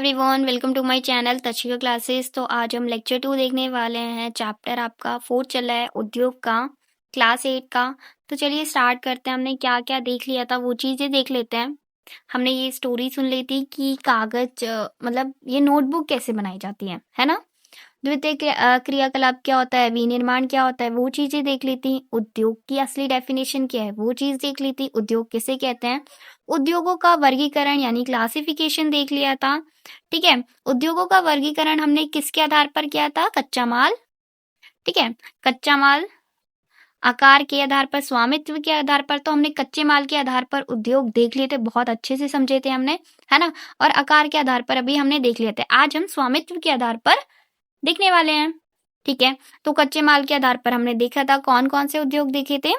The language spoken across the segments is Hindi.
Everyone, welcome to my channel Tashika classes. तो आज हम लेक्चर 2 देखने वाले हैं। चैप्टर आपका 4 चल रहा है उद्योग का, क्लास 8 का। तो चलिए स्टार्ट करते हैं। हमने क्या क्या देख लिया था वो चीज़ें देख लेते हैं। हमने ये स्टोरी सुन ली थी कि कागज मतलब ये नोटबुक कैसे बनाई जाती है ना। द्वितीय क्रियाकलाप क्या होता है, विनिर्माण क्या होता है, वो चीजें देख ली थी। उद्योग की असली डेफिनेशन क्या है वो चीज देख ली थी। उद्योग किसे कहते हैं, उद्योगों का वर्गीकरण यानी क्लासिफिकेशन देख लिया था। ठीक है, उद्योगों का वर्गीकरण हमने किसके आधार पर किया था, कच्चा माल। ठीक है, कच्चा माल, आकार के आधार पर, स्वामित्व के आधार पर। तो हमने कच्चे माल के आधार पर उद्योग देख लिए थे, बहुत अच्छे से समझे थे हमने, है ना। और आकार के आधार पर अभी हमने देख लिए थे। आज हम स्वामित्व के आधार पर देखने वाले हैं। ठीक है, तो कच्चे माल के आधार पर हमने देखा था कौन कौन से उद्योग देखे थे।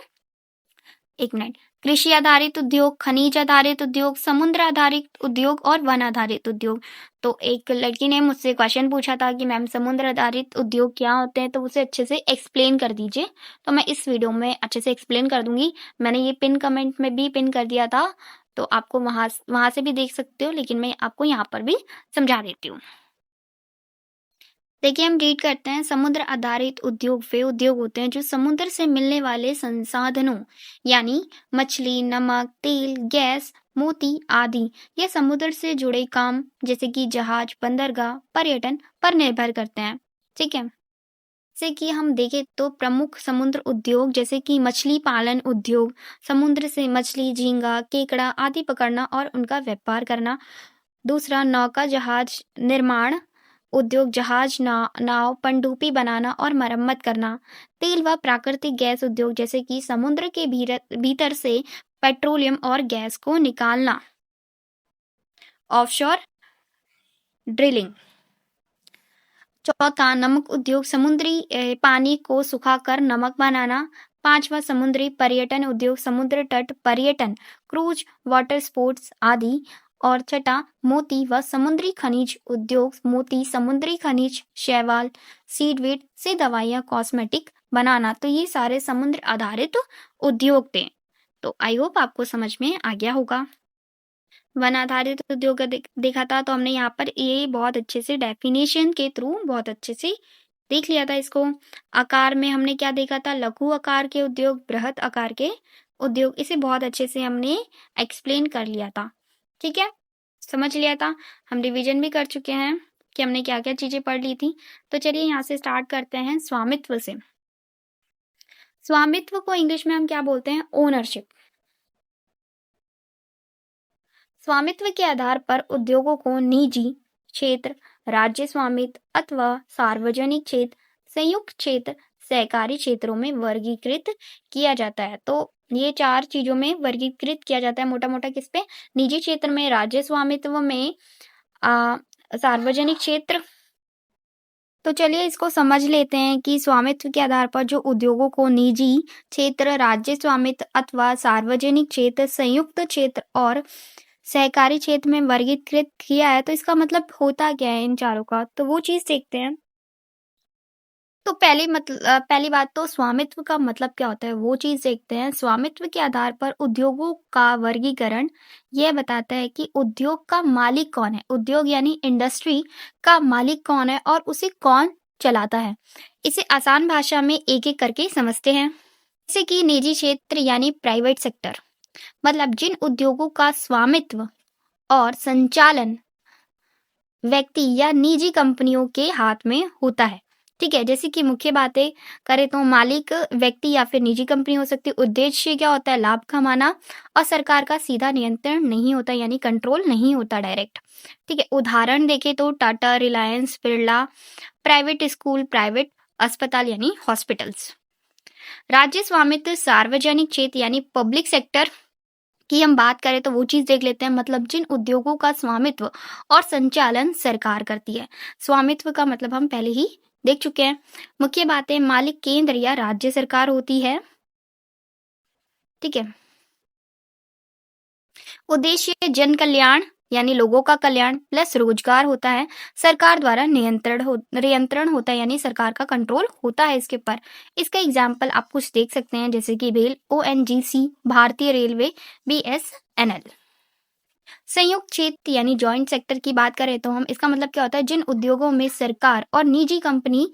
एक मिनट, कृषि आधारित उद्योग, खनिज आधारित उद्योग, समुद्र आधारित उद्योग और वन आधारित उद्योग। तो एक लड़की ने मुझसे क्वेश्चन पूछा था कि मैम समुद्र आधारित उद्योग क्या होते हैं, तो उसे अच्छे से एक्सप्लेन कर दीजिए। तो मैं इस वीडियो में अच्छे से एक्सप्लेन कर दूंगी। मैंने ये पिन कमेंट में भी पिन कर दिया था, तो आपको वहां वहां से भी देख सकते हो, लेकिन मैं आपको यहाँ पर भी समझा देती हूँ। देखिए, हम रीड करते हैं। समुद्र आधारित उद्योग वे उद्योग होते हैं जो समुद्र से मिलने वाले संसाधनों यानी मछली, नमक, तेल, गैस, मोती आदि या समुद्र से जुड़े काम जैसे कि जहाज, बंदरगाह, पर्यटन पर निर्भर करते हैं। ठीक है, जैसे कि हम देखें तो प्रमुख समुद्र उद्योग जैसे कि मछली पालन उद्योग, समुद्र से मछली, झींगा, केकड़ा आदि पकड़ना और उनका व्यापार करना। दूसरा, नौका जहाज निर्माण उद्योग, जहाज, नाव, पनडुब्बी बनाना और मरम्मत करना। तेल व प्राकृतिक गैस उद्योग जैसे कि समुद्र के भीतर से पेट्रोलियम और गैस को निकालना। Offshore drilling. चौथा, नमक उद्योग, समुद्री पानी को सुखाकर नमक बनाना। पांचवा, समुद्री पर्यटन उद्योग, समुद्र तट पर्यटन, क्रूज, वाटर स्पोर्ट्स आदि। और छठा, मोती व समुद्री खनिज उद्योग, मोती, समुद्री खनिज, शैवाल, सीडवेड से दवाइयाँ, कॉस्मेटिक बनाना। तो ये सारे समुद्र आधारित उद्योग थे। तो आई होप आपको समझ में आ गया होगा। वन आधारित उद्योग का देखा था, तो हमने यहाँ पर ये बहुत अच्छे से डेफिनेशन के थ्रू बहुत अच्छे से देख लिया था इसको। आकार में हमने क्या देखा था, लघु आकार के उद्योग, बृहत आकार के उद्योग, इसे बहुत अच्छे से हमने एक्सप्लेन कर लिया था। ठीक है, समझ लिया था। हम रिवीजन भी कर चुके हैं कि हमने क्या क्या चीजें पढ़ ली थी। तो चलिए यहाँ से स्टार्ट करते हैं स्वामित्व से। स्वामित्व को इंग्लिश में हम क्या बोलते हैं, ओनरशिप। स्वामित्व के आधार पर उद्योगों को निजी क्षेत्र, राज्य स्वामित्व अथवा सार्वजनिक क्षेत्र, संयुक्त क्षेत्र, सहकारी क्षेत्रों में वर्गीकृत किया जाता है। तो ये चार चीजों में वर्गीकृत किया जाता है मोटा मोटा। किस पे, निजी क्षेत्र में, राज्य स्वामित्व में, सार्वजनिक क्षेत्र। तो चलिए इसको समझ लेते हैं कि स्वामित्व के आधार पर जो उद्योगों को निजी क्षेत्र, राज्य स्वामित्व अथवा सार्वजनिक क्षेत्र, संयुक्त क्षेत्र और सहकारी क्षेत्र में वर्गीकृत किया है, तो इसका मतलब होता क्या है इन चारों का, तो वो चीज देखते हैं। तो पहली बात तो स्वामित्व का मतलब क्या होता है वो चीज देखते हैं। स्वामित्व के आधार पर उद्योगों का वर्गीकरण यह बताता है कि उद्योग का मालिक कौन है, उद्योग यानी इंडस्ट्री का मालिक कौन है और उसे कौन चलाता है। इसे आसान भाषा में एक एक करके समझते हैं। जैसे कि निजी क्षेत्र यानी प्राइवेट सेक्टर, मतलब जिन उद्योगों का स्वामित्व और संचालन व्यक्ति या निजी कंपनियों के हाथ में होता है। ठीक है, जैसे कि मुख्य बातें करें तो मालिक व्यक्ति या फिर निजी कंपनी हो सकती है। उद्देश्य क्या होता है, लाभ कमाना, और सरकार का सीधा नियंत्रण नहीं होता यानी कंट्रोल नहीं होता डायरेक्ट। ठीक है, उदाहरण देखें तो Tata, Reliance, Birla, private school, private अस्पताल यानी हॉस्पिटल्स। राज्य स्वामित्व, सार्वजनिक क्षेत्र यानी पब्लिक सेक्टर की हम बात करें तो वो चीज देख लेते हैं, मतलब जिन उद्योगों का स्वामित्व और संचालन सरकार करती है। स्वामित्व का मतलब हम पहले ही देख चुके हैं। मुख्य बातें, मालिक केंद्र या राज्य सरकार होती है। ठीक है, उद्देश्य जन कल्याण यानी लोगों का कल्याण प्लस रोजगार होता है। सरकार द्वारा नियंत्रण होता है यानी सरकार का कंट्रोल होता है इसके ऊपर। इसका एग्जाम्पल आप कुछ देख सकते हैं, जैसे कि रेल, ONGC, भारतीय रेलवे, BSNL। संयुक्त क्षेत्र यानी जॉइंट सेक्टर की बात करें तो हम इसका मतलब क्या होता है, जिन उद्योगों में सरकार और निजी कंपनी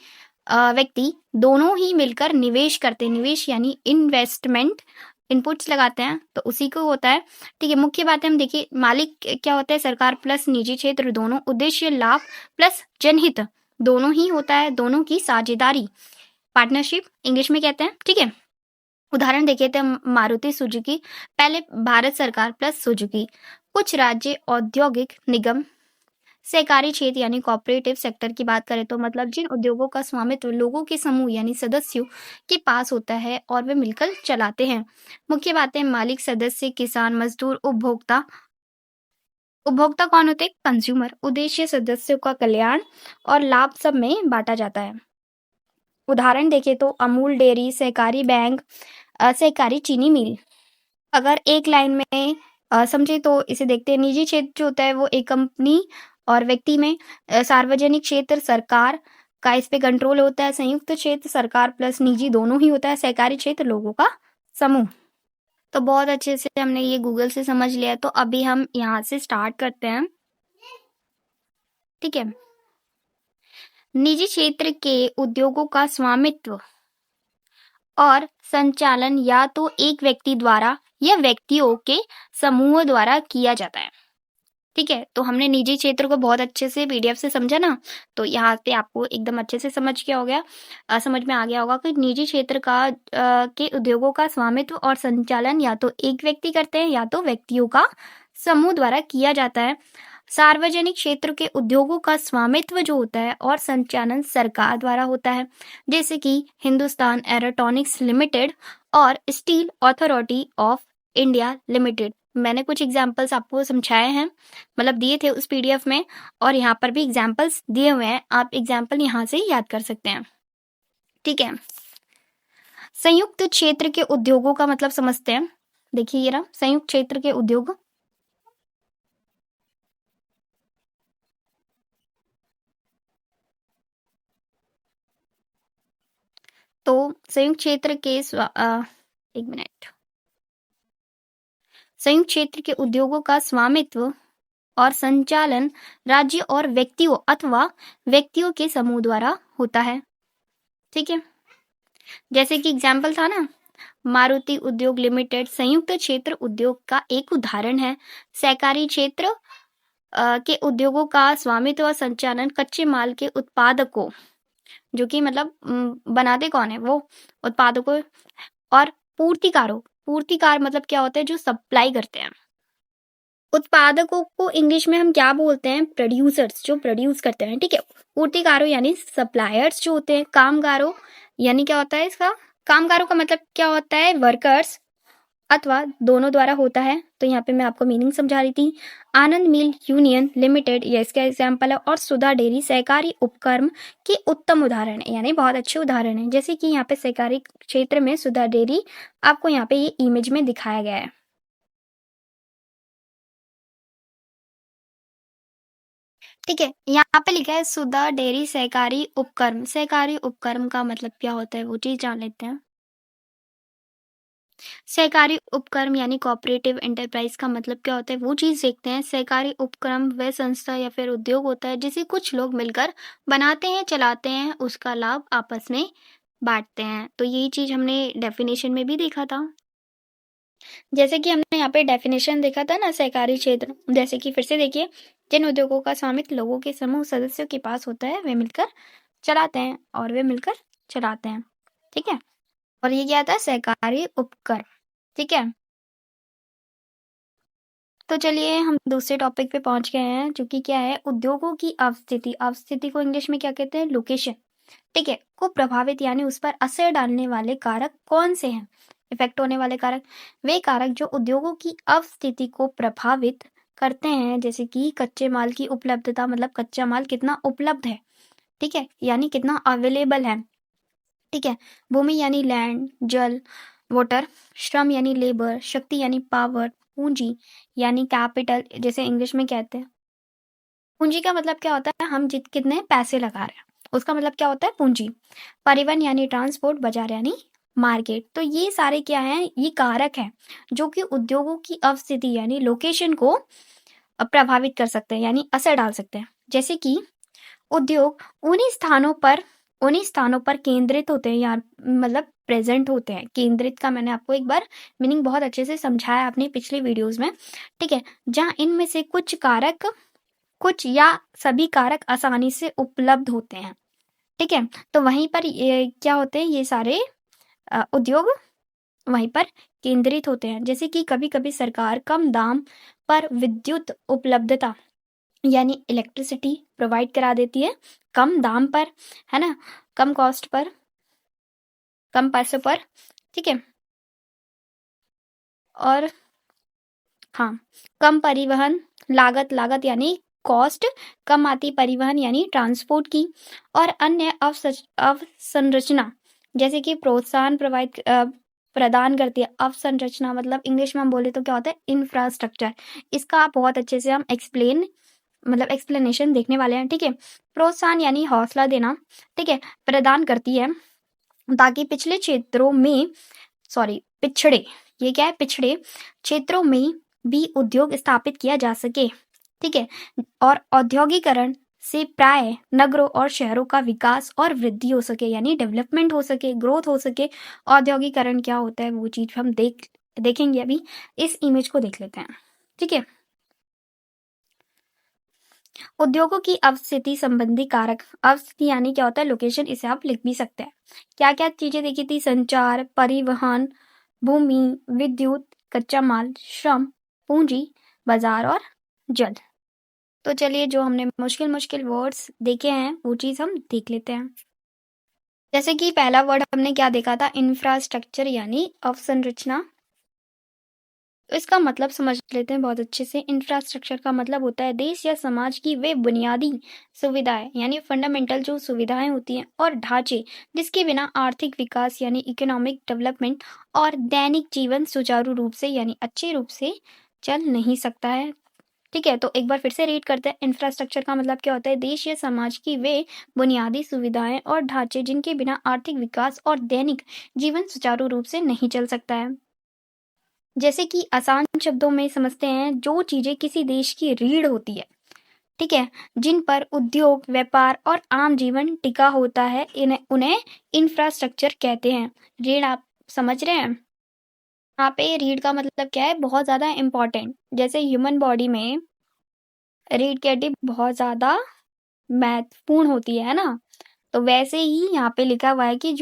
व्यक्ति दोनों ही मिलकर निवेश करते हैं, निवेश यानी इन्वेस्टमेंट इनपुट्स लगाते हैं, तो उसी को होता है। ठीक है, मुख्य बात है हम देखिए, मालिक क्या होता है, सरकार प्लस निजी क्षेत्र दोनों, उद्देश्य लाभ प्लस जनहित दोनों ही होता है, दोनों की साझेदारी, पार्टनरशिप इंग्लिश में कहते हैं। ठीक है, उदाहरण देखे थे मारुति सुजुकी, पहले भारत सरकार प्लस सुजुकी, कुछ राज्य औद्योगिक निगम, सहकारी क्षेत्र यानी कोऑपरेटिव सेक्टर की बात करें तो मतलब जिन उद्योगों का स्वामित्व लोगों के समूह यानी सदस्यों के पास होता है और वे मिलकर चलाते हैं। मुख्य बातें, मालिक, सदस्य, किसान, मजदूर, उपभोक्ता। उपभोक्ता कौन होते हैं, कंज्यूमर। उद्देश्य सदस्यों का कल्याण और लाभ सब में बांटा जाता है। उदाहरण देखें तो अमूल डेयरी, सहकारी बैंक, सहकारी चीनी मिल। अगर एक लाइन में समझे तो इसे देखते हैं, निजी क्षेत्र जो होता है वो एक कंपनी और व्यक्ति में, सार्वजनिक क्षेत्र सरकार का इस पे कंट्रोल होता है, संयुक्त क्षेत्र सरकार प्लस निजी दोनों ही होता है, सहकारी क्षेत्र लोगों का समूह। तो बहुत अच्छे से हमने ये गूगल से समझ लिया, तो अभी हम यहाँ से स्टार्ट करते हैं। ठीक है, निजी क्षेत्र के उद्योगों का स्वामित्व और संचालन या तो एक व्यक्ति द्वारा या व्यक्तियों के समूह द्वारा किया जाता है। ठीक है, तो हमने निजी क्षेत्र को बहुत अच्छे से पीडीएफ से समझा ना, तो यहाँ पे आपको एकदम अच्छे से समझ गया हो गया, समझ में आ गया होगा कि निजी क्षेत्र का के उद्योगों का स्वामित्व और संचालन या तो एक व्यक्ति करते हैं या तो व्यक्तियों का समूह द्वारा किया जाता है। सार्वजनिक क्षेत्र के उद्योगों का स्वामित्व जो होता है और संचालन सरकार द्वारा होता है, जैसे कि हिंदुस्तान एरोनॉटिक्स लिमिटेड और steel authority of India limited. मैंने कुछ एग्जाम्पल्स आपको समझाए हैं, मतलब दिए थे उस पीडीएफ में, और यहाँ पर भी एग्जाम्पल्स दिए हुए हैं, आप एग्जाम्पल यहाँ से याद कर सकते हैं। ठीक है, संयुक्त क्षेत्र के उद्योगों का मतलब समझते हैं। देखिए ये रहा संयुक्त क्षेत्र के उद्योग। तो संयुक्त क्षेत्र के एक मिनट, संयुक्त क्षेत्र के उद्योगों का स्वामित्व और संचालन राज्य और व्यक्तियों अथवा व्यक्तियों के समूह द्वारा होता है। ठीक है, जैसे कि एग्जाम्पल था ना, मारुति उद्योग लिमिटेड संयुक्त क्षेत्र उद्योग का एक उदाहरण है। सहकारी क्षेत्र के उद्योगों का स्वामित्व और संचालन कच्चे माल के उत्पादकों, जो कि मतलब बनाते कौन है, वो उत्पादकों, और पूर्तिकारों, पूर्तिकार मतलब क्या होता है, जो सप्लाई करते हैं। उत्पादकों को इंग्लिश में हम क्या बोलते हैं, प्रोड्यूसर्स, जो प्रोड्यूस करते हैं। ठीक है, पूर्तिकारों यानी सप्लायर्स जो होते हैं। कामगारों यानी क्या होता है इसका, कामगारों का मतलब क्या होता है, वर्कर्स अथवा दोनों द्वारा होता है। तो यहाँ पे मैं आपको मीनिंग समझा रही थी। आनंद मिल यूनियन लिमिटेड ये इसका एग्जाम्पल है, और सुधा डेयरी सहकारी उपक्रम के उत्तम उदाहरण है, यानी बहुत अच्छे उदाहरण है। जैसे कि यहाँ पे सहकारी क्षेत्र में सुधा डेयरी आपको यहाँ पे ये इमेज में दिखाया गया है। ठीक है, यहाँ पे लिखा है सुधा डेयरी सहकारी उपक्रम। सहकारी उपक्रम का मतलब क्या होता है वो चीज जान लेते हैं। सहकारी उपक्रम यानी कोऑपरेटिव एंटरप्राइज का मतलब क्या होता है वो चीज देखते हैं। सहकारी उपक्रम वह संस्था या फिर उद्योग होता है जिसे कुछ लोग मिलकर बनाते हैं, चलाते हैं, उसका लाभ आपस में बांटते हैं। तो यही चीज हमने डेफिनेशन में भी देखा था। जैसे कि हमने यहाँ पे डेफिनेशन देखा था ना, सहकारी क्षेत्र, जैसे कि फिर से देखिए, जिन उद्योगों का स्वामित्व लोगों के समूह सदस्यों के पास होता है वे मिलकर चलाते हैं और वे मिलकर चलाते हैं। ठीक है, और ये क्या था, सहकारी उपक्रम। ठीक है, तो चलिए हम दूसरे टॉपिक पे पहुंच गए हैं, जो कि क्या है, उद्योगों की अवस्थिति। अवस्थिति को इंग्लिश में क्या कहते हैं, लोकेशन। ठीक है, को प्रभावित यानी उस पर असर डालने वाले कारक कौन से हैं, इफेक्ट होने वाले कारक, वे कारक जो उद्योगों की अवस्थिति को प्रभावित करते हैं, जैसे कि कच्चे माल की उपलब्धता, मतलब कच्चा माल कितना उपलब्ध है। ठीक है, यानी कितना अवेलेबल है। ठीक है, भूमि यानी लैंड, जल वाटर, श्रम यानी लेबर, शक्ति यानी पावर, पूंजी यानी कैपिटल, जैसे इंग्लिश में कहते हैं। पूंजी का मतलब क्या होता है, हम कितने पैसे लगा रहे हैं, उसका मतलब क्या होता है, पूंजी। परिवहन यानी ट्रांसपोर्ट, बाजार यानी मार्केट। तो ये सारे क्या हैं, ये कारक हैं जो कि उद्योगों की अवस्थिति यानी लोकेशन को प्रभावित कर सकते हैं यानी असर डाल सकते हैं। जैसे कि उद्योग उन्हीं स्थानों पर केंद्रित होते हैं या मतलब प्रेजेंट होते हैं। केंद्रित का मैंने आपको एक बार मीनिंग बहुत अच्छे से समझाया अपनी पिछली वीडियोस में, ठीक है, जहाँ इनमें से कुछ या सभी कारक आसानी से उपलब्ध होते हैं, ठीक है। तो वहीं पर ये क्या होते हैं, ये सारे उद्योग वहीं पर केंद्रित होते हैं। जैसे कि कभी कभी सरकार कम दाम पर विद्युत उपलब्धता यानी इलेक्ट्रिसिटी प्रोवाइड करा देती है, कम दाम पर, है ना, कम कॉस्ट पर, कम पैसों पर, ठीक है। और हाँ, कम परिवहन लागत यानी कॉस्ट कम आती, परिवहन यानी ट्रांसपोर्ट की, और अन्य अवसंरचना जैसे कि प्रोत्साहन प्रदान करती है। अवसंरचना मतलब इंग्लिश में हम बोले तो क्या होता है, इंफ्रास्ट्रक्चर। इसका बहुत अच्छे से हम एक्सप्लेनेशन देखने वाले हैं, ठीक है। प्रोत्साहन यानी हौसला देना, ठीक है, प्रदान करती है ताकि पिछड़े क्षेत्रों में भी उद्योग स्थापित किया जा सके, ठीक है। और औद्योगिकरण से प्राय नगरों और शहरों का विकास और वृद्धि हो सके यानी डेवलपमेंट हो सके, ग्रोथ हो सके। औद्योगिकरण क्या होता है वो चीज हम देखेंगे। अभी इस इमेज को देख लेते हैं, ठीक है। उद्योगों की अवस्थिति संबंधी कारक, अवस्थिति यानी क्या होता है, लोकेशन, इसे आप लिख भी सकते हैं। क्या क्या चीजें देखी थी, संचार, परिवहन, भूमि, विद्युत, कच्चा माल, श्रम, पूंजी, बाजार और जल। तो चलिए जो हमने मुश्किल मुश्किल वर्ड्स देखे हैं वो चीज हम देख लेते हैं। जैसे कि पहला वर्ड हमने क्या देखा था, इंफ्रास्ट्रक्चर यानी अवसंरचना। तो इसका मतलब समझ लेते हैं बहुत अच्छे से। इंफ्रास्ट्रक्चर का मतलब होता है देश या समाज की वे बुनियादी सुविधाएं यानी फंडामेंटल जो सुविधाएं होती हैं और ढांचे जिसके बिना आर्थिक विकास यानी इकोनॉमिक डेवलपमेंट और दैनिक जीवन सुचारू रूप से यानी अच्छे रूप से चल नहीं सकता है, ठीक है। तो एक बार फिर से रीड करते हैं। इंफ्रास्ट्रक्चर का मतलब क्या होता है, देश या समाज की वे बुनियादी सुविधाएं और ढांचे जिनके बिना आर्थिक विकास और दैनिक जीवन सुचारू रूप से नहीं चल सकता है। जैसे कि आसान शब्दों में समझते हैं, जो चीजें किसी देश की रीढ़ होती है, ठीक है, जिन पर उद्योग, व्यापार और आम जीवन टिका होता है, इन्हें उन्हें इंफ्रास्ट्रक्चर कहते हैं। रीढ़ आप समझ रहे हैं, यहाँ पे रीढ़ का मतलब क्या है, बहुत ज्यादा इंपॉर्टेंट। जैसे ह्यूमन बॉडी में रीढ़ की हड्डी बहुत ज्यादा महत्वपूर्ण होती है ना, तो वैसे ही यहाँ पे लिखा हुआ है कि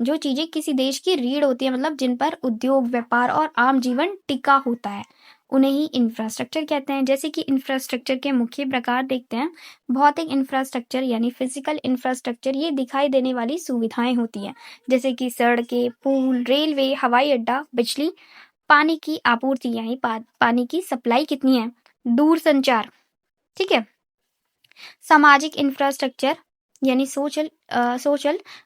जो चीजें किसी देश की रीढ़ होती है मतलब जिन पर उद्योग, व्यापार और आम जीवन टिका होता है, उन्हें ही इंफ्रास्ट्रक्चर कहते हैं। जैसे कि इंफ्रास्ट्रक्चर के मुख्य प्रकार देखते हैं। भौतिक इंफ्रास्ट्रक्चर यानी फिजिकल इंफ्रास्ट्रक्चर, ये दिखाई देने वाली सुविधाएं होती हैं जैसे कि सड़कें, पुल, रेलवे, हवाई अड्डा, बिजली, पानी की आपूर्ति यानी पानी की सप्लाई कितनी है, दूर संचार, ठीक है। सामाजिक इंफ्रास्ट्रक्चर यानी सोशल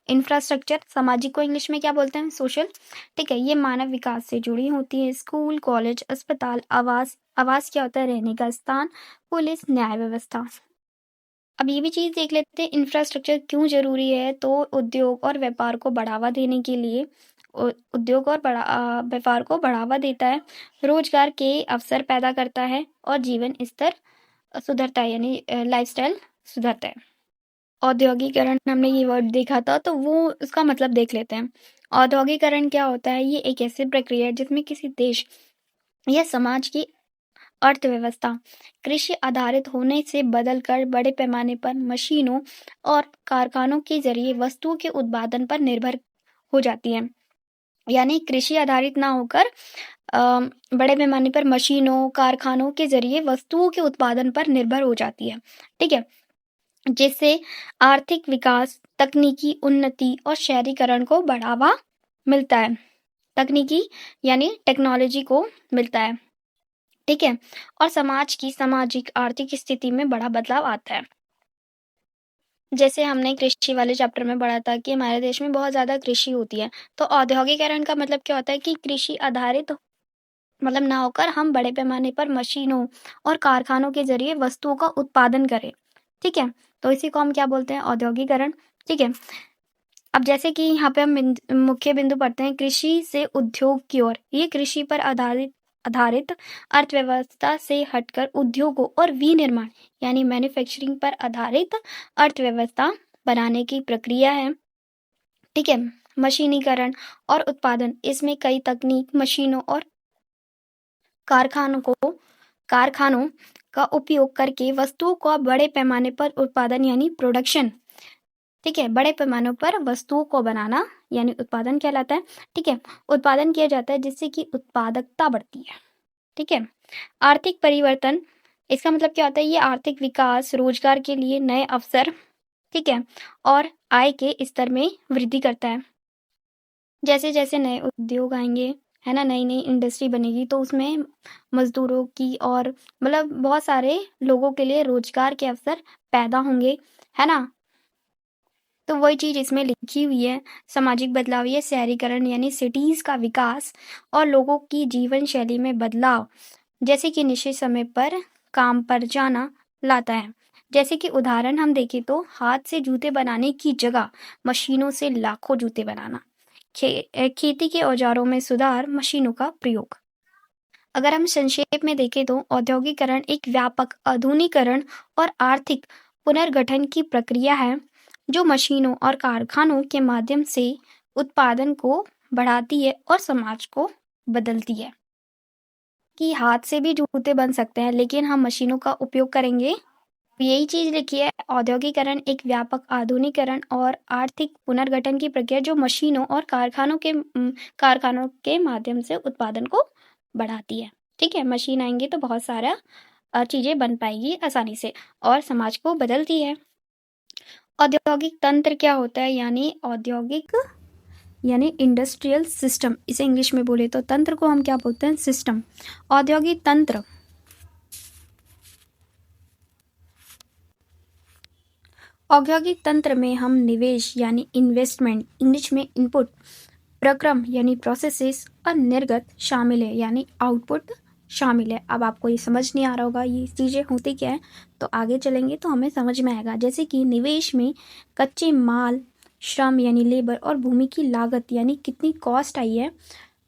इंफ्रास्ट्रक्चर, सामाजिक को इंग्लिश में क्या बोलते हैं, सोशल, ठीक है। ये मानव विकास से जुड़ी होती है। स्कूल, कॉलेज, अस्पताल, आवास, आवास क्या होता है, रहने का स्थान, पुलिस, न्याय व्यवस्था। अब ये भी चीज देख लेते हैं इंफ्रास्ट्रक्चर क्यों जरूरी है। तो उद्योग और व्यापार को बढ़ावा देने के लिए उद्योग और व्यापार को बढ़ावा देता है, रोजगार के अवसर पैदा करता है और जीवन स्तर सुधरता है यानी लाइफस्टाइल सुधरता है। औद्योगिकरण हमने ये वर्ड देखा था तो वो उसका मतलब देख लेते हैं। औद्योगिकरण क्या होता है, ये एक ऐसी प्रक्रिया है जिसमें किसी देश या समाज की अर्थव्यवस्था कृषि आधारित होने से बदलकर बड़े पैमाने पर मशीनों और कारखानों के जरिए वस्तुओं के उत्पादन पर निर्भर हो जाती है। यानी कृषि आधारित ना होकर बड़े पैमाने पर मशीनों, कारखानों के जरिए वस्तुओं के उत्पादन पर निर्भर हो जाती है, ठीक है, जिससे आर्थिक विकास, तकनीकी उन्नति और शहरीकरण को बढ़ावा मिलता है। तकनीकी यानी टेक्नोलॉजी को मिलता है, ठीक है, और समाज की सामाजिक आर्थिक स्थिति में बड़ा बदलाव आता है। जैसे हमने कृषि वाले चैप्टर में पढ़ा था कि हमारे देश में बहुत ज्यादा कृषि होती है। तो औद्योगिकरण का मतलब क्या होता है कि कृषि आधारित मतलब ना होकर हम बड़े पैमाने पर मशीनों और कारखानों के जरिए वस्तुओं का उत्पादन करें, ठीक है। तो इसी को हम क्या बोलते हैं, औद्योगिकरण, ठीक है। अब जैसे कि यहाँ पे हम मुख्य बिंदु पढ़ते हैं, कृषि से उद्योग की ओर। ये कृषि पर आधारित आधारित अर्थव्यवस्था से हटकर उद्योगों और विनिर्माण यानी मैन्युफैक्चरिंग पर आधारित अर्थव्यवस्था बनाने की प्रक्रिया है। ठीक है। मशीनीकरण और उत्पादन, इसमें कई तकनीक, मशीनों और कारखानों का उपयोग करके वस्तुओं का बड़े पैमाने पर उत्पादन यानी प्रोडक्शन। ठीक है, बड़े पैमानों पर वस्तुओं को बनाना यानी उत्पादन कहलाता है। ठीक है, उत्पादन किया जाता है जिससे कि उत्पादकता बढ़ती है। ठीक है। आर्थिक परिवर्तन, इसका मतलब क्या होता है? ये आर्थिक विकास, रोजगार के लिए नए अवसर, ठीक है, और आय के स्तर में वृद्धि करता है। जैसे जैसे नए उद्योग आएंगे, है ना, नई नई इंडस्ट्री बनेगी, तो उसमें मजदूरों की और मतलब बहुत सारे लोगों के लिए रोजगार के अवसर पैदा होंगे, है ना। तो वही चीज इसमें लिखी हुई है। सामाजिक बदलाव, ये शहरीकरण यानी सिटीज का विकास और लोगों की जीवन शैली में बदलाव, जैसे कि निश्चित समय पर काम पर जाना लाता है। जैसे कि उदाहरण हम देखें तो हाथ से जूते बनाने की जगह मशीनों से लाखों जूते बनाना। खेती के औजारों में सुधार, मशीनों का प्रयोग। अगर हम संक्षेप में देखें तो औद्योगिकरण एक व्यापक आधुनिकीकरण और आर्थिक पुनर्गठन की प्रक्रिया है जो मशीनों और कारखानों के माध्यम से उत्पादन को बढ़ाती है और समाज को बदलती है। कि हाथ से भी जूते बन सकते हैं लेकिन हम मशीनों का उपयोग करेंगे। यही चीज लिखी है, औद्योगिकरण एक व्यापक आधुनिकीकरण और आर्थिक पुनर्गठन की प्रक्रिया जो मशीनों और कारखानों के माध्यम से उत्पादन को बढ़ाती है। ठीक है, मशीन आएंगी तो बहुत सारा चीजें बन पाएगी आसानी से और समाज को बदलती है। औद्योगिक तंत्र क्या होता है? यानी औद्योगिक यानी इंडस्ट्रियल सिस्टम, इसे इंग्लिश में बोले तो तंत्र को हम क्या बोलते हैं? सिस्टम। औद्योगिक तंत्र, औद्योगिक तंत्र में हम निवेश यानी इन्वेस्टमेंट, इंग्लिश में इनपुट, प्रक्रम यानी प्रोसेसेस और निर्गत शामिल है यानी आउटपुट शामिल है। अब आपको ये समझ नहीं आ रहा होगा ये चीज़ें होती क्या है, तो आगे चलेंगे तो हमें समझ में आएगा। जैसे कि निवेश में कच्चे माल, श्रम यानी लेबर और भूमि की लागत यानी कितनी कॉस्ट आई है,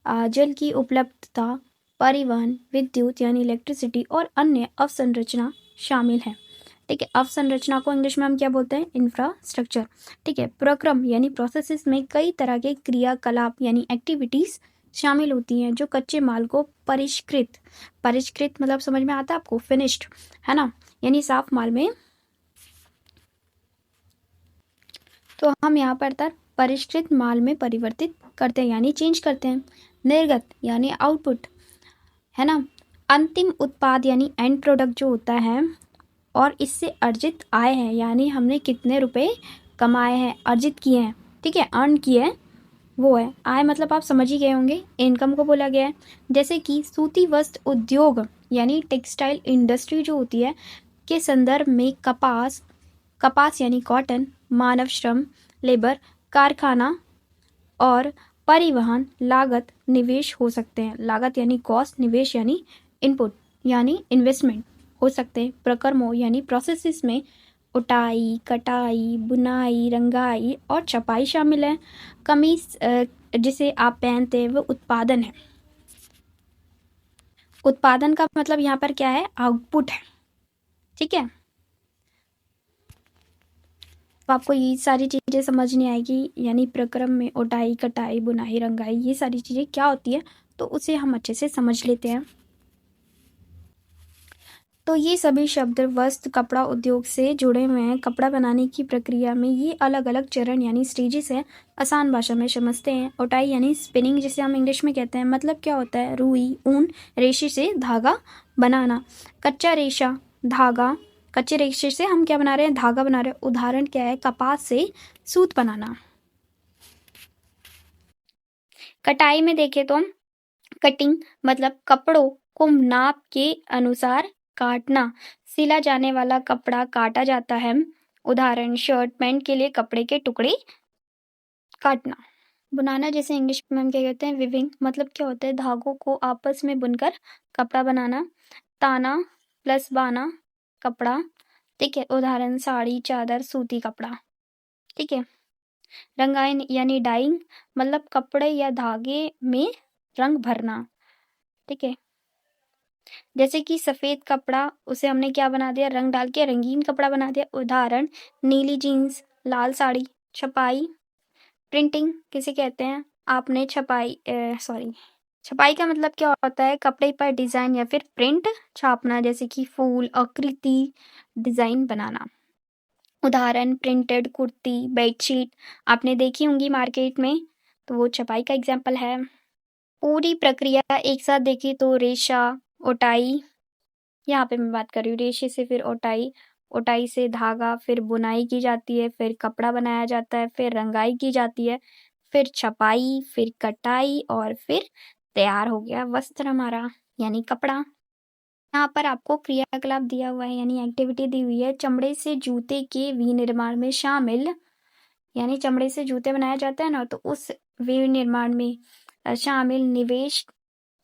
जल की उपलब्धता, परिवहन, विद्युत यानी इलेक्ट्रिसिटी और अन्य अवसंरचना शामिल है। ठीक है, अवसंरचना को इंग्लिश में हम क्या बोलते हैं? इंफ्रास्ट्रक्चर। ठीक है, प्रक्रम यानी प्रोसेसेस में कई तरह के क्रियाकलाप यानी एक्टिविटीज शामिल होती हैं जो कच्चे माल को परिष्कृत मतलब समझ में आता है आपको? फिनिश्ड, है ना, यानी साफ माल में। तो हम यहाँ पर परिष्कृत माल में परिवर्तित करते हैं यानी चेंज करते हैं। निर्गत यानी आउटपुट, है ना, अंतिम उत्पाद यानी एंड प्रोडक्ट जो होता है, और इससे अर्जित आय है यानी हमने कितने रुपए कमाए हैं, अर्जित किए हैं। ठीक है, अर्न किए हैं, वो है आय। मतलब आप समझ ही गए होंगे, इनकम को बोला गया है। जैसे कि सूती वस्त्र उद्योग यानी टेक्सटाइल इंडस्ट्री जो होती है के संदर्भ में कपास यानी कॉटन, मानव श्रम, लेबर, कारखाना और परिवहन लागत निवेश हो सकते हैं। लागत यानी कॉस्ट, निवेश यानी इनपुट यानी इन्वेस्टमेंट हो सकते हैं। प्रक्रमों यानी प्रोसेसेस में उटाई, कटाई, बुनाई, रंगाई और छपाई शामिल है। कमीज जिसे आप पहनते हैं वो उत्पादन है। उत्पादन का मतलब यहाँ पर क्या है? आउटपुट है। ठीक है, तो आपको ये सारी चीज़ें समझ नहीं आएगी, यानी प्रक्रम में उटाई, कटाई, बुनाई, रंगाई, ये सारी चीज़ें क्या होती है, तो उसे हम अच्छे से समझ लेते हैं। तो ये सभी शब्द वस्त्र कपड़ा उद्योग से जुड़े हुए हैं। कपड़ा बनाने की प्रक्रिया में ये अलग अलग चरण यानी स्टेजेस हैं। आसान भाषा में समझते हैं। उटाई यानी स्पिनिंग, जिसे हम इंग्लिश में कहते हैं, मतलब क्या होता है? रुई, ऊन, रेशे से धागा बनाना। कच्चा रेशा, धागा, कच्चे रेशे से हम क्या बना रहे हैं? धागा बना रहे हैं। उदाहरण क्या है? कपास से सूत बनाना। कटाई में देखें तो कटिंग मतलब कपड़ों को नाप के अनुसार काटना। सिला जाने वाला कपड़ा काटा जाता है। उदाहरण शर्ट पैंट के लिए कपड़े के टुकड़े काटना। बुनाना, जैसे इंग्लिश में हम क्या कहते हैं? विविंग, मतलब क्या होता है? धागों को आपस में बुनकर कपड़ा बनाना। ताना प्लस बाना, कपड़ा। ठीक है, उदाहरण साड़ी, चादर, सूती कपड़ा। ठीक है, रंगाई यानी डाइंग, मतलब कपड़े या धागे में रंग भरना। ठीक है, जैसे कि सफेद कपड़ा, उसे हमने क्या बना दिया, रंग डाल के रंगीन कपड़ा बना दिया। उदाहरण, नीली जीन्स, लाल साड़ी। छपाई, प्रिंटिंग किसे कहते हैं, आपने छपाई का मतलब क्या होता है, कपड़े पर डिजाइन या फिर प्रिंट छापना, जैसे कि फूल, आकृति, डिजाइन बनाना। उदाहरण, प्रिंटेड कुर्ती, बेडशीट आपने देखी होंगी मार्केट में, तो वो छपाई का एग्जाम्पल है। पूरी प्रक्रिया एक साथ देखी तो रेशा, ओटाई, यहाँ पे मैं बात कर रही हूँ रेशे से फिर ओटाई, ओटाई से धागा, फिर बुनाई की जाती है, फिर कपड़ा बनाया जाता है, फिर रंगाई की जाती है, फिर छपाई, फिर कटाई और फिर तैयार हो गया वस्त्र हमारा, यानी कपड़ा। यहाँ पर आपको क्रियाकलाप दिया हुआ है, यानी एक्टिविटी दी हुई है। चमड़े से जूते के विनिर्माण में शामिल, यानी चमड़े से जूते बनाया जाता है ना, तो उस विनिर्माण में शामिल निवेश,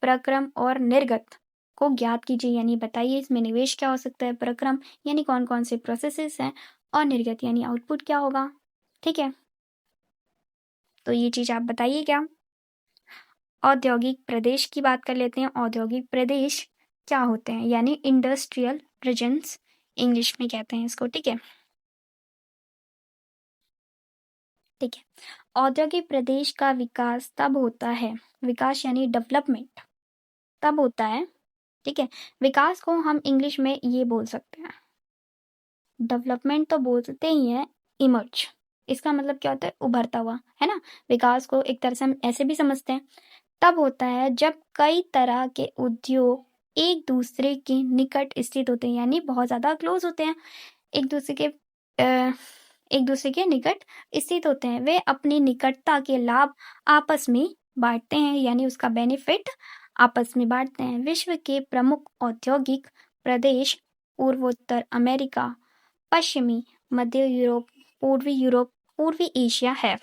प्रक्रम और निर्गत को ज्ञात कीजिए, यानी बताइए इसमें निवेश क्या हो सकता है, प्रक्रम यानी कौन कौन से प्रोसेसेस हैं, और निर्गत यानी आउटपुट क्या होगा। ठीक है, तो ये चीज आप बताइए क्या। औद्योगिक प्रदेश की बात कर लेते हैं। औद्योगिक प्रदेश क्या होते हैं, यानी इंडस्ट्रियल रीजन्स इंग्लिश में कहते हैं इसको। ठीक है, ठीक है। औद्योगिक प्रदेश का विकास तब होता है, विकास यानी डेवलपमेंट तब होता है, ठीक है। विकास को हम इंग्लिश में ये बोल सकते हैं, डेवलपमेंट तो बोलते ही है, इमर्ज इसका मतलब क्या होता है, उभरता हुआ, है ना। विकास को एक तरह से हम ऐसे भी समझते हैं, तब होता है जब कई तरह के उद्योग एक दूसरे के निकट स्थित होते हैं, यानी बहुत ज़्यादा क्लोज होते हैं, एक दूसरे के अ, एक दूसरे के निकट स्थित होते हैं। वे अपनी निकटता के लाभ आपस में बांटते हैं, यानी उसका बेनिफिट आपस में बांटते हैं। विश्व के प्रमुख औद्योगिक प्रदेश पूर्वोत्तर अमेरिका, पश्चिमी मध्य यूरोप, पूर्वी एशिया है।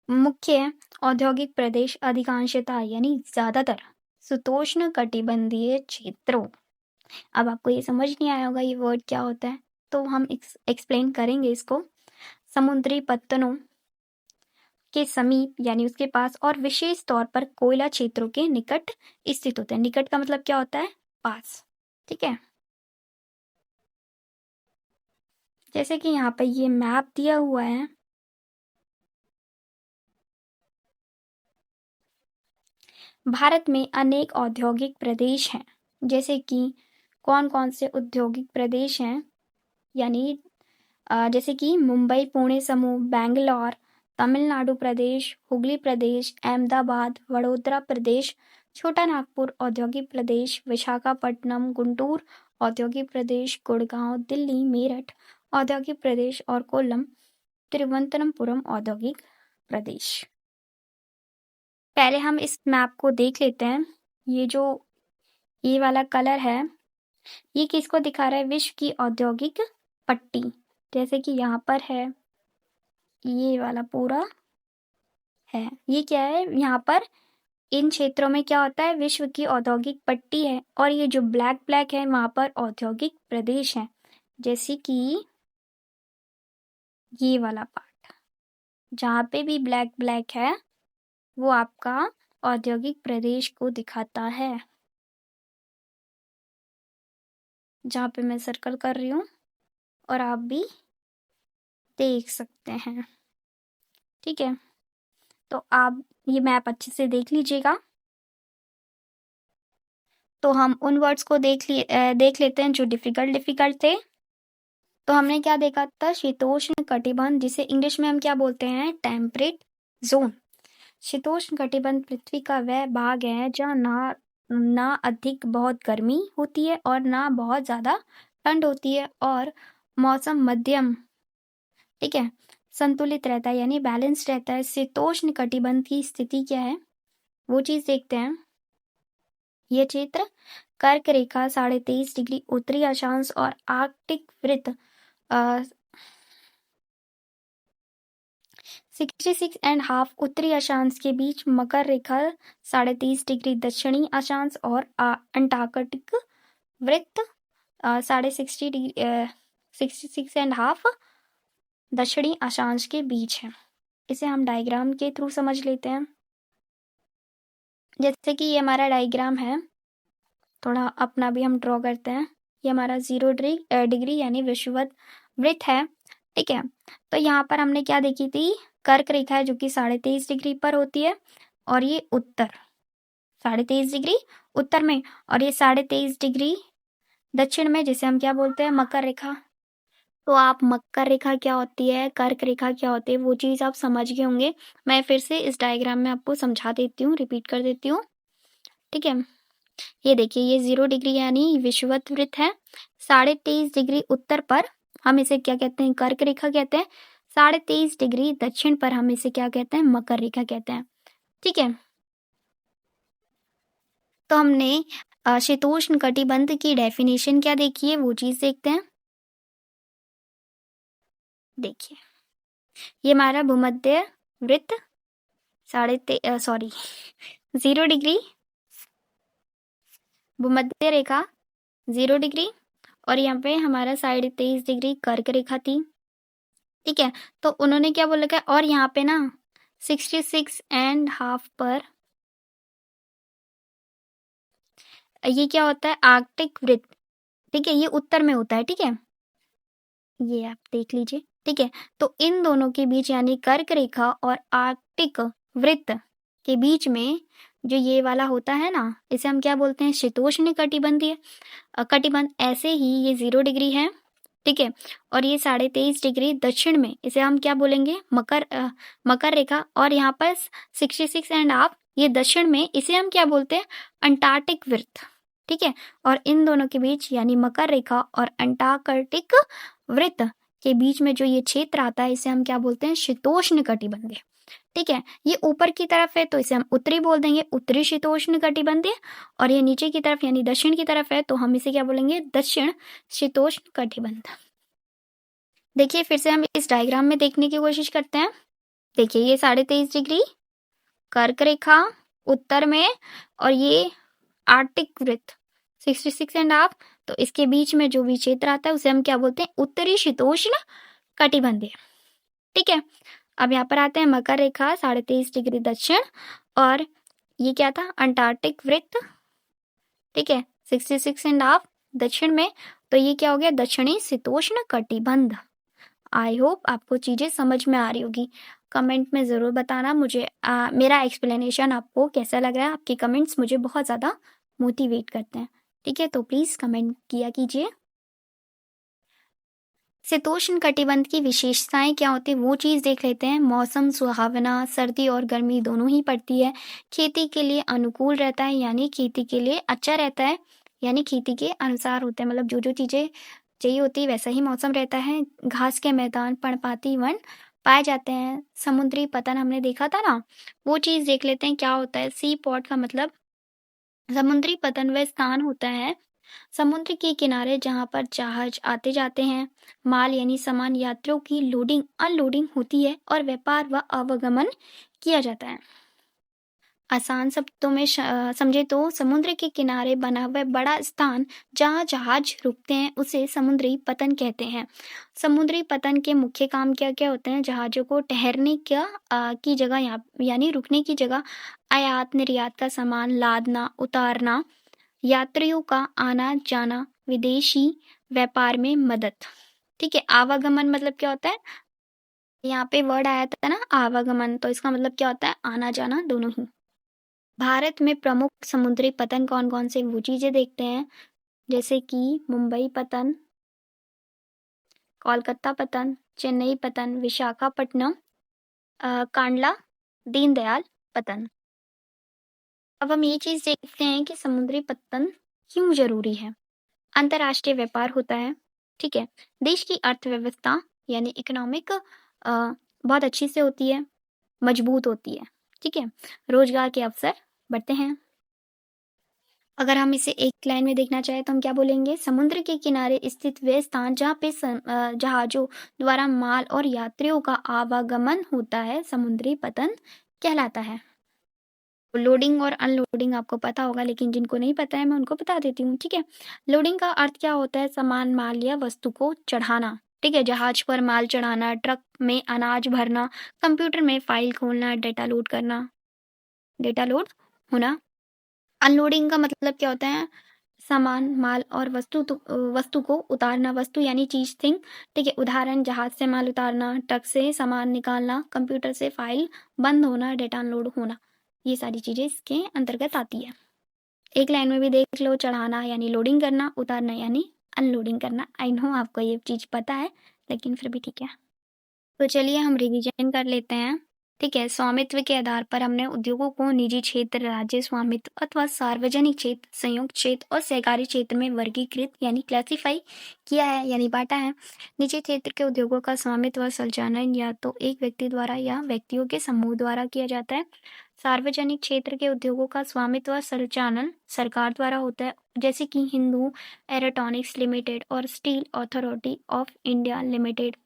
मुख्य औद्योगिक प्रदेश अधिकांशतः यानी ज्यादातर सुतोष्ण कटिबंधीय क्षेत्रों। अब आपको ये समझ नहीं आया होगा ये वर्ड क्या होता है, तो हम एक्सप्लेन करेंगे इसको। समुद्री पत्तनों के समीप यानी उसके पास, और विशेष तौर पर कोयला क्षेत्रों के निकट स्थित होते हैं। निकट का मतलब क्या होता है, पास। ठीक है, जैसे कि यहाँ पे ये मैप दिया हुआ है, भारत में अनेक औद्योगिक प्रदेश हैं। जैसे कि कौन कौन से औद्योगिक प्रदेश हैं, यानी जैसे कि मुंबई पुणे समूह, बेंगलोर, तमिलनाडु प्रदेश, हुगली प्रदेश, अहमदाबाद, वडोदरा प्रदेश, छोटा नागपुर औद्योगिक प्रदेश, विशाखापट्टनम, गुंटूर औद्योगिक प्रदेश, गुड़गांव, दिल्ली, मेरठ औद्योगिक प्रदेश और कोल्लम, तिरुवनंतपुरम औद्योगिक प्रदेश। पहले हम इस मैप को देख लेते हैं। ये जो ये वाला कलर है, ये किसको दिखा रहा है, विश्व की औद्योगिक पट्टी। जैसे कि यहाँ पर है, ये वाला पूरा है, ये क्या है, यहाँ पर इन क्षेत्रों में क्या होता है, विश्व की औद्योगिक पट्टी है, और ये जो ब्लैक ब्लैक है वहां पर औद्योगिक प्रदेश है। जैसे कि ये वाला पार्ट जहाँ पे भी ब्लैक ब्लैक है वो आपका औद्योगिक प्रदेश को दिखाता है, जहाँ पे मैं सर्कल कर रही हूँ, और आप भी देख सकते हैं। ठीक है, तो आप ये मैप अच्छे से देख लीजिएगा। तो हम उन वर्ड्स को देख लेते हैं जो डिफिकल्ट थे। तो हमने क्या देखा था, शीतोष्ण कटिबंध, जिसे इंग्लिश में हम क्या बोलते हैं, टेम्परेट जोन। शीतोष्ण कटिबंध पृथ्वी का वह भाग है जहाँ ना अधिक बहुत गर्मी होती है और ना बहुत ज्यादा ठंड होती है, और मौसम मध्यम, ठीक है, संतुलित रहता है, यानी बैलेंस रहता है। शीतोष्ण कटिबंध की स्थिति क्या है वो चीज देखते हैं। यह क्षेत्र कर्क रेखा 23.5 डिग्री उत्तरी अक्षांश और आर्कटिक वृत्त 66.5 उत्तरी अक्षांश के बीच, मकर रेखा 23.5 डिग्री दक्षिणी अक्षांश और अंटार्कटिक वृत्त 66.5 दक्षिणी अक्षांश के बीच है। इसे हम डायग्राम के थ्रू समझ लेते हैं। जैसे कि ये हमारा डायग्राम है, थोड़ा अपना भी हम ड्रॉ करते हैं। ये हमारा 0 डिग्री यानी विषुवत वृत्त है, ठीक है। तो यहाँ पर हमने क्या देखी थी, कर्क रेखा है जो कि 23.5 डिग्री पर होती है, और ये उत्तर 23.5 डिग्री उत्तर में, और ये 23.5 डिग्री दक्षिण में, जिसे हम क्या बोलते हैं, मकर रेखा। तो आप मकर रेखा क्या होती है, कर्क रेखा क्या होती है, वो चीज़ आप समझ गए होंगे। मैं फिर से इस डायग्राम में आपको समझा देती हूँ, रिपीट कर देती हूँ, ठीक है। ये देखिए, ये 0 डिग्री यानी विषुवत वृत्त है। 23.5 डिग्री उत्तर पर हम इसे क्या कहते हैं, कर्क रेखा कहते हैं। 23.5 डिग्री दक्षिण पर हम इसे क्या कहते हैं, मकर रेखा कहते हैं, ठीक है। तो हमने शीतोष्ण कटिबंध की डेफिनेशन क्या देखी है, वो चीज़ देखते हैं। देखिए, ये हमारा भूमध्य वृत्त 0 डिग्री, भूमध्य रेखा 0 डिग्री, और यहाँ पे हमारा 23.5 डिग्री कर्क रेखा थी, ठीक है। तो उन्होंने क्या बोला क्या, और यहाँ पे ना 66.5 पर ये क्या होता है, आर्कटिक वृत्त, ठीक है, ये उत्तर में होता है, ठीक है। ये आप देख लीजिए, ठीक है। तो इन दोनों के बीच यानी कर्क रेखा और आर्कटिक वृत्त के बीच में जो ये वाला होता है ना, इसे हम क्या बोलते हैं, शीतोष्ण कटिबंधीय कटिबंध। ऐसे ही ये 0 डिग्री है, ठीक है, और ये 23.5 डिग्री दक्षिण में, इसे हम क्या बोलेंगे, मकर रेखा। और यहाँ पर 66.5 ये दक्षिण में, इसे हम क्या बोलते हैं, अंटार्कटिक वृत्त, ठीक है। और इन दोनों के बीच यानी मकर रेखा और अंटार्कटिक वृत्त के बीच में जो ये क्षेत्र आता है, इसे हम क्या बोलते हैं, शीतोष्ण कटिबंधीय, ठीक है। ये ऊपर की तरफ है तो इसे हम उत्तरी बोल देंगे, उत्तरी शीतोष्ण कटिबंधीय। और ये नीचे की तरफ यानी दक्षिण की तरफ है तो हम इसे क्या बोलेंगे, दक्षिण शीतोष्ण कटिबंध। देखिए, फिर से हम इस डायग्राम में देखने की कोशिश करते हैं। देखिए, ये 23.5 डिग्री कर्क रेखा उत्तर में, और ये आर्कटिक वृत्त 66.5, तो इसके बीच में जो भी क्षेत्र आता है उसे हम क्या बोलते हैं, उत्तरी शीतोष्ण कटिबंधीय, ठीक है। अब यहाँ पर आते हैं मकर रेखा 23.5 डिग्री दक्षिण, और ये क्या था, अंटार्कटिक वृत्त, ठीक है, 66.5 दक्षिण में, तो ये क्या हो गया, दक्षिणी शीतोष्ण कटिबंध। आई होप आपको चीज़ें समझ में आ रही होगी। कमेंट में ज़रूर बताना मुझे मेरा एक्सप्लेनेशन आपको कैसा लग रहा है। आपके कमेंट्स मुझे बहुत ज़्यादा मोटिवेट करते हैं, ठीक है। तो प्लीज़ कमेंट किया कीजिए। शीतोष्ण कटिबंध की विशेषताएं क्या होती है, वो चीज़ देख लेते हैं। मौसम सुहावना, सर्दी और गर्मी दोनों ही पड़ती है। खेती के लिए अनुकूल रहता है, यानी खेती के लिए अच्छा रहता है, यानी खेती के अनुसार होता है, मतलब जो जो चीज़ें चाहिए होती है वैसा ही मौसम रहता है। घास के मैदान, पर्णपाती वन पाए जाते हैं। समुद्री पतन हमने देखा था ना, वो चीज़ देख लेते हैं क्या होता है। सी पॉट का मतलब समुद्री पतन वह स्थान होता है समुद्र के किनारे जहां पर जहाज आते जाते हैं, माल यानी सामान, यात्रियों की लोडिंग अनलोडिंग होती है और व्यापार व आवागमन किया जाता है। आसान शब्दों में समझे तो समुद्र के किनारे बना हुआ बड़ा स्थान जहां जहाज रुकते हैं उसे समुद्री पतन कहते हैं। समुद्री पतन के मुख्य काम क्या क्या होते हैं, जहाज़ों को ठहरने की जगह यानी रुकने की जगह, आयात निर्यात का सामान लादना उतारना, यात्रियों का आना जाना, विदेशी व्यापार में मदद, ठीक है। आवागमन मतलब क्या होता है, यहाँ पे वर्ड आया था ना आवागमन, तो इसका मतलब क्या होता है, आना जाना दोनों ही। भारत में प्रमुख समुद्री पतन कौन कौन से, वो चीज़ें देखते हैं। जैसे कि मुंबई पतन, कोलकाता पतन, चेन्नई पतन, विशाखापट्टनम, कांडला, दीनदयाल पतन। अब हम ये चीज़ देखते हैं कि समुद्री पतन क्यों जरूरी है। अंतर्राष्ट्रीय व्यापार होता है, ठीक है। देश की अर्थव्यवस्था यानी इकोनॉमिक बहुत अच्छी से होती है, मजबूत होती है, ठीक है। रोजगार के अवसर बढ़ते हैं। अगर हम इसे एक लाइन में देखना चाहें तो हम क्या बोलेंगे, समुद्र के किनारे स्थित वे स्थान जहाँ पे जहाज़ों द्वारा माल और यात्रियों का आवागमन होता है समुद्री पतन कहलाता है। लोडिंग और अनलोडिंग आपको पता होगा, लेकिन जिनको नहीं पता है मैं उनको बता देती हूँ, ठीक है। लोडिंग का अर्थ क्या होता है, सामान माल या वस्तु को चढ़ाना, ठीक है। जहाज पर माल चढ़ाना, ट्रक में अनाज भरना, कंप्यूटर में फाइल खोलना, डेटा लोड करना, डेटा लोड होना। अनलोडिंग का मतलब क्या होता है, सामान, माल और वस्तु को उतारना, वस्तु यानी चीज, थिंग, ठीक है। उदाहरण, जहाज से माल उतारना, ट्रक से सामान निकालना, कंप्यूटर से फाइल बंद होना, डेटा अनलोड होना, ये सारी चीजें इसके अंतर्गत आती है। एक लाइन में भी देख लो, चढ़ाना यानी लोडिंग करना, उतारना यानी अनलोडिंग करना। आई नो आपको ये चीज पता है, लेकिन फिर भी ठीक है। तो चलिए हम रिवीजन कर लेते हैं। ठीक है, स्वामित्व के आधार पर हमने उद्योगों को निजी क्षेत्र, राज्य स्वामित्व अथवा सार्वजनिक क्षेत्र, संयुक्त क्षेत्र और सहकारी क्षेत्र में वर्गीकृत यानी क्लासिफाई किया है यानी बांटा है। निजी क्षेत्र के उद्योगों का स्वामित्व और संचालन या तो एक व्यक्ति द्वारा या व्यक्तियों के समूह द्वारा किया जाता है। सार्वजनिक क्षेत्र के उद्योगों का स्वामित्व और संचालन सरकार द्वारा होता है, जैसे कि हिंदू एरोटॉनिक्स लिमिटेड और steel authority of India limited.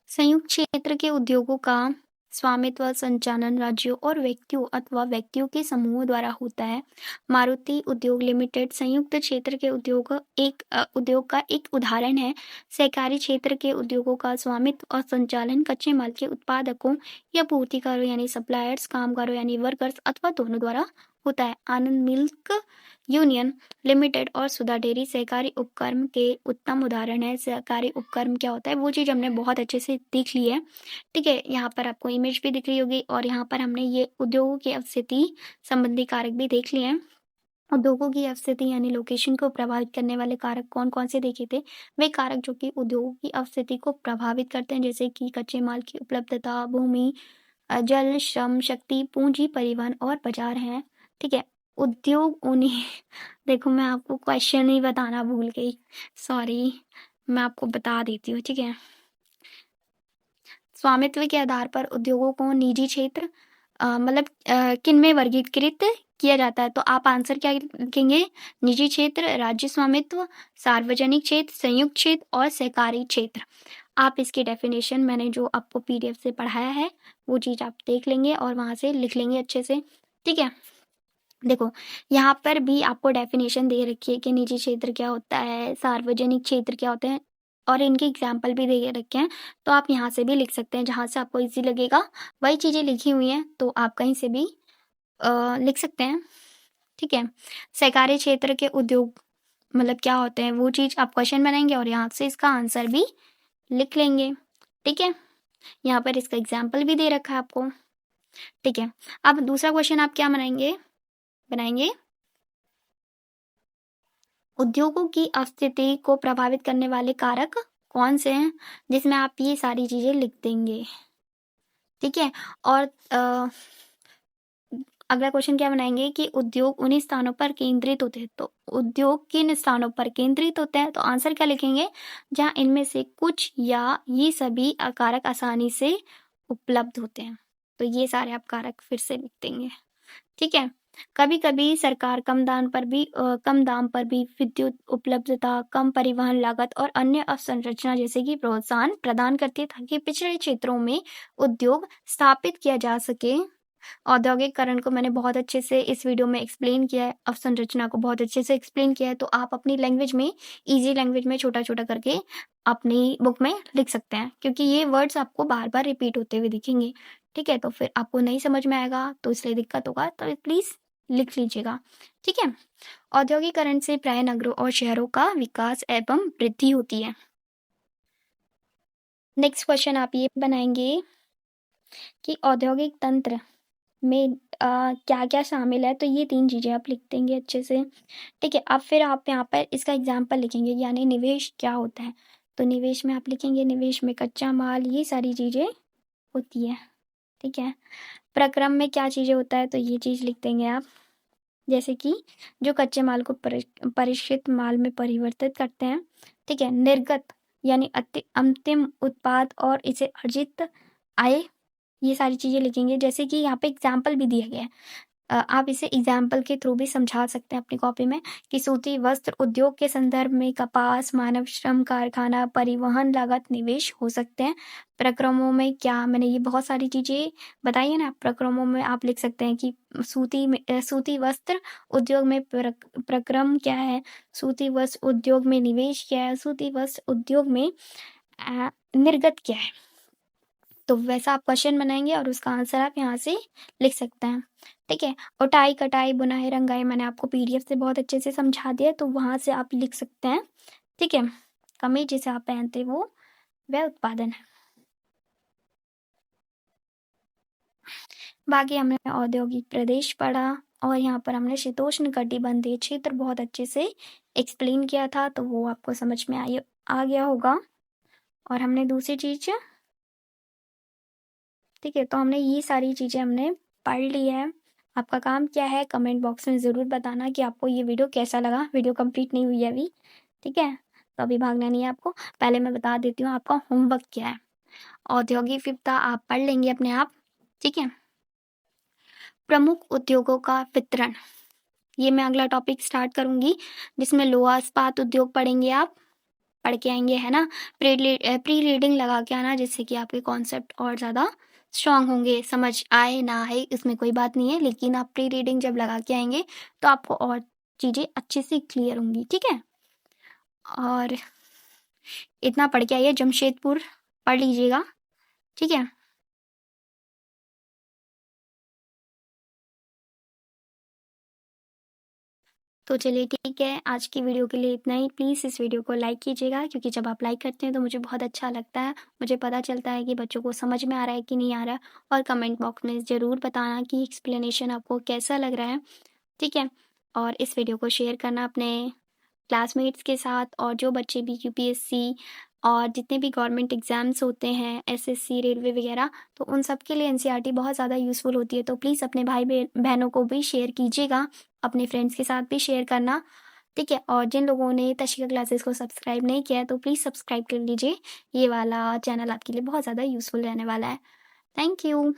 संयुक्त क्षेत्र के उद्योगों का स्वामित्व संचालन राज्यों और व्यक्तियों अथवा व्यक्तियों के समूहों द्वारा होता है। मारुति उद्योग लिमिटेड संयुक्त क्षेत्र के उद्योग का एक उदाहरण है। सहकारी क्षेत्र के उद्योगों का स्वामित्व और संचालन कच्चे माल के उत्पादकों या पूर्तिकारों यानी सप्लायर्स, कामगारों यानी वर्कर्स अथवा दोनों द्वारा होता है। आनंद मिल्क यूनियन लिमिटेड और सुधा डेयरी सहकारी उपक्रम के उत्तम उदाहरण है। सहकारी उपक्रम क्या होता है वो चीज़ हमने बहुत अच्छे से देख ली है। ठीक है, यहाँ पर आपको इमेज भी दिख रही होगी और यहाँ पर हमने ये उद्योगों की अवस्थिति संबंधी कारक भी देख लिए हैं। उद्योगों की अवस्थिति यानी लोकेशन को प्रभावित करने वाले कारक कौन कौन से देखे थे? वे कारक जो कि उद्योगों की अवस्थिति को प्रभावित करते हैं, जैसे कि कच्चे माल की उपलब्धता, भूमि, जल, श्रम, शक्ति, पूंजी, परिवहन और बाजार हैं। ठीक है, उद्योग उन्हीं देखो मैं आपको क्वेश्चन ही बताना भूल गई, सॉरी, मैं आपको बता देती हूँ। ठीक है, स्वामित्व के आधार पर उद्योगों को निजी क्षेत्र मतलब किन में वर्गीकृत किया जाता है? तो आप आंसर क्या लिखेंगे? निजी क्षेत्र, राज्य स्वामित्व, सार्वजनिक क्षेत्र, संयुक्त क्षेत्र और सहकारी क्षेत्र। आप इसकी डेफिनेशन मैंने जो आपको पीडीएफ से पढ़ाया है वो चीज़ आप देख लेंगे और वहाँ से लिख लेंगे अच्छे से। ठीक है, देखो यहाँ पर भी आपको डेफिनेशन दे रखी है कि निजी क्षेत्र क्या होता है, सार्वजनिक क्षेत्र क्या होते हैं और इनके एग्जाम्पल भी दे रखे हैं। तो आप यहाँ से भी लिख सकते हैं, जहाँ से आपको इजी लगेगा वही चीज़ें लिखी हुई हैं तो आप कहीं से भी लिख सकते हैं। ठीक है, सहकारी क्षेत्र के उद्योग मतलब क्या होते हैं वो चीज़ आप क्वेश्चन बनाएंगे और यहाँ से इसका आंसर भी लिख लेंगे। ठीक है, यहाँ पर इसका एग्जाम्पल भी दे रखा है आपको। ठीक है, अब दूसरा क्वेश्चन आप क्या बनाएंगे उद्योगों की अस्तित्व को प्रभावित करने वाले कारक कौन से हैं, जिसमें आप ये सारी चीजें लिख देंगे। ठीक है, और अगला क्वेश्चन क्या बनाएंगे कि उद्योग उन्हीं स्थानों पर केंद्रित होते हैं। तो उद्योग किन स्थानों पर केंद्रित होते हैं? तो आंसर क्या लिखेंगे? जहां इनमें से कुछ या ये सभी कारक आसानी से उपलब्ध होते हैं। तो ये सारे आप कारक फिर से लिख देंगे। ठीक है, कभी कभी सरकार कम दाम पर भी विद्युत उपलब्धता, कम परिवहन लागत और अन्य अवसंरचना जैसे कि प्रोत्साहन प्रदान करती है ताकि पिछड़े क्षेत्रों में उद्योग स्थापित किया जा सके। औद्योगिकरण को मैंने बहुत अच्छे से इस वीडियो में एक्सप्लेन किया है, अवसंरचना को बहुत अच्छे से एक्सप्लेन किया है, तो आप अपनी लैंग्वेज में ईजी लैंग्वेज में छोटा छोटा करके अपनी बुक में लिख सकते हैं, क्योंकि ये वर्ड्स आपको बार बार रिपीट होते हुए दिखेंगे। ठीक है, तो फिर आपको नहीं समझ में आएगा तो इसलिए दिक्कत होगा, तो प्लीज़ लिख लीजिएगा। ठीक है, औद्योगिकरण से प्राय नगरों और शहरों का विकास एवं वृद्धि होती है। नेक्स्ट क्वेश्चन आप ये बनाएंगे कि औद्योगिक तंत्र में क्या क्या शामिल है, तो ये 3 चीज़ें आप लिख देंगे अच्छे से। ठीक है, अब फिर आप यहाँ पर इसका एग्जाम्पल लिखेंगे, यानी निवेश क्या होता है। तो निवेश में आप लिखेंगे निवेश में कच्चा माल, ये सारी चीज़ें होती है। ठीक है, प्रक्रम में क्या चीज़ें होता है, तो ये चीज़ लिख देंगे आप, जैसे कि जो कच्चे माल को परिष्कृत माल में परिवर्तित करते हैं। ठीक है, निर्गत यानी अंतिम उत्पाद और इसे अर्जित आय, ये सारी चीज़ें लिखेंगे, जैसे कि यहाँ पे एग्जाम्पल भी दिया गया है। आप इसे एग्जाम्पल के थ्रू भी समझा सकते हैं अपनी कॉपी में कि सूती वस्त्र उद्योग के संदर्भ में कपास, मानव श्रम, कारखाना, परिवहन लागत, निवेश हो सकते हैं। प्रक्रमों में क्या, मैंने ये बहुत सारी चीज़ें बताई है ना। प्रक्रमों में आप लिख सकते हैं कि सूती वस्त्र उद्योग में प्रक्रम क्या है, सूती वस्त्र उद्योग में निवेश क्या है, सूती वस्त्र उद्योग में निर्गत क्या है। तो वैसा आप क्वेश्चन बनाएंगे और उसका आंसर आप यहाँ से लिख सकते हैं। ठीक है, उटाई कटाई बुनाई रंगाई मैंने आपको पीडीएफ से बहुत अच्छे से समझा दिया, तो वहाँ से आप लिख सकते हैं। ठीक है, कमीज जिसे आप पहनते वो वह उत्पादन है। बाकी हमने औद्योगिक प्रदेश पढ़ा और यहाँ पर हमने शीतोष्ण कटिबंधीय क्षेत्र बहुत अच्छे से एक्सप्लेन किया था, तो वो आपको समझ में आ गया होगा। और हमने दूसरी चीज, ठीक है, तो हमने ये सारी चीज़ें हमने पढ़ ली है। आपका काम क्या है, कमेंट बॉक्स में ज़रूर बताना कि आपको ये वीडियो कैसा लगा। वीडियो कंप्लीट नहीं हुई है अभी, ठीक है, तो अभी भागना नहीं है आपको। पहले मैं बता देती हूँ आपका होमवर्क क्या है। औद्योगिक विविधता आप पढ़ लेंगे अपने आप, ठीक है। प्रमुख उद्योगों का वितरण, ये मैं अगला टॉपिक स्टार्ट करूंगी, जिसमें लोहा इस्पात उद्योग पढ़ेंगे, आप पढ़ के आएंगे, है ना। प्री रीडिंग लगा के आना, जिससे कि आपके कॉन्सेप्ट और ज़्यादा स्ट्रांग होंगे। समझ आए ना आए इसमें कोई बात नहीं है, लेकिन आप प्री रीडिंग जब लगा के आएंगे तो आपको और चीज़ें अच्छे से क्लियर होंगी, ठीक है। और इतना पढ़ के आइए, जमशेदपुर पढ़ लीजिएगा, ठीक है। तो चलिए ठीक है, आज की वीडियो के लिए इतना ही। प्लीज़ इस वीडियो को लाइक कीजिएगा, क्योंकि जब आप लाइक करते हैं तो मुझे बहुत अच्छा लगता है। मुझे पता चलता है कि बच्चों को समझ में आ रहा है कि नहीं आ रहा है। और कमेंट बॉक्स में ज़रूर बताना कि एक्सप्लेनेशन आपको कैसा लग रहा है, ठीक है। और इस वीडियो को शेयर करना अपने क्लासमेट्स के साथ, और जो बच्चे भी यूपीएससी और जितने भी गवर्नमेंट एग्ज़ाम्स होते हैं, एसएससी, रेलवे वगैरह, तो उन सब के लिए एनसीईआरटी बहुत ज़्यादा यूज़फुल होती है। तो प्लीज़ अपने भाई बहनों को भी शेयर कीजिएगा, अपने फ्रेंड्स के साथ भी शेयर करना, ठीक है। और जिन लोगों ने तशिका क्लासेस को सब्सक्राइब नहीं किया है तो प्लीज़ सब्सक्राइब कर लीजिए, ये वाला चैनल आपके लिए बहुत ज़्यादा यूज़फुल रहने वाला है। Thank you.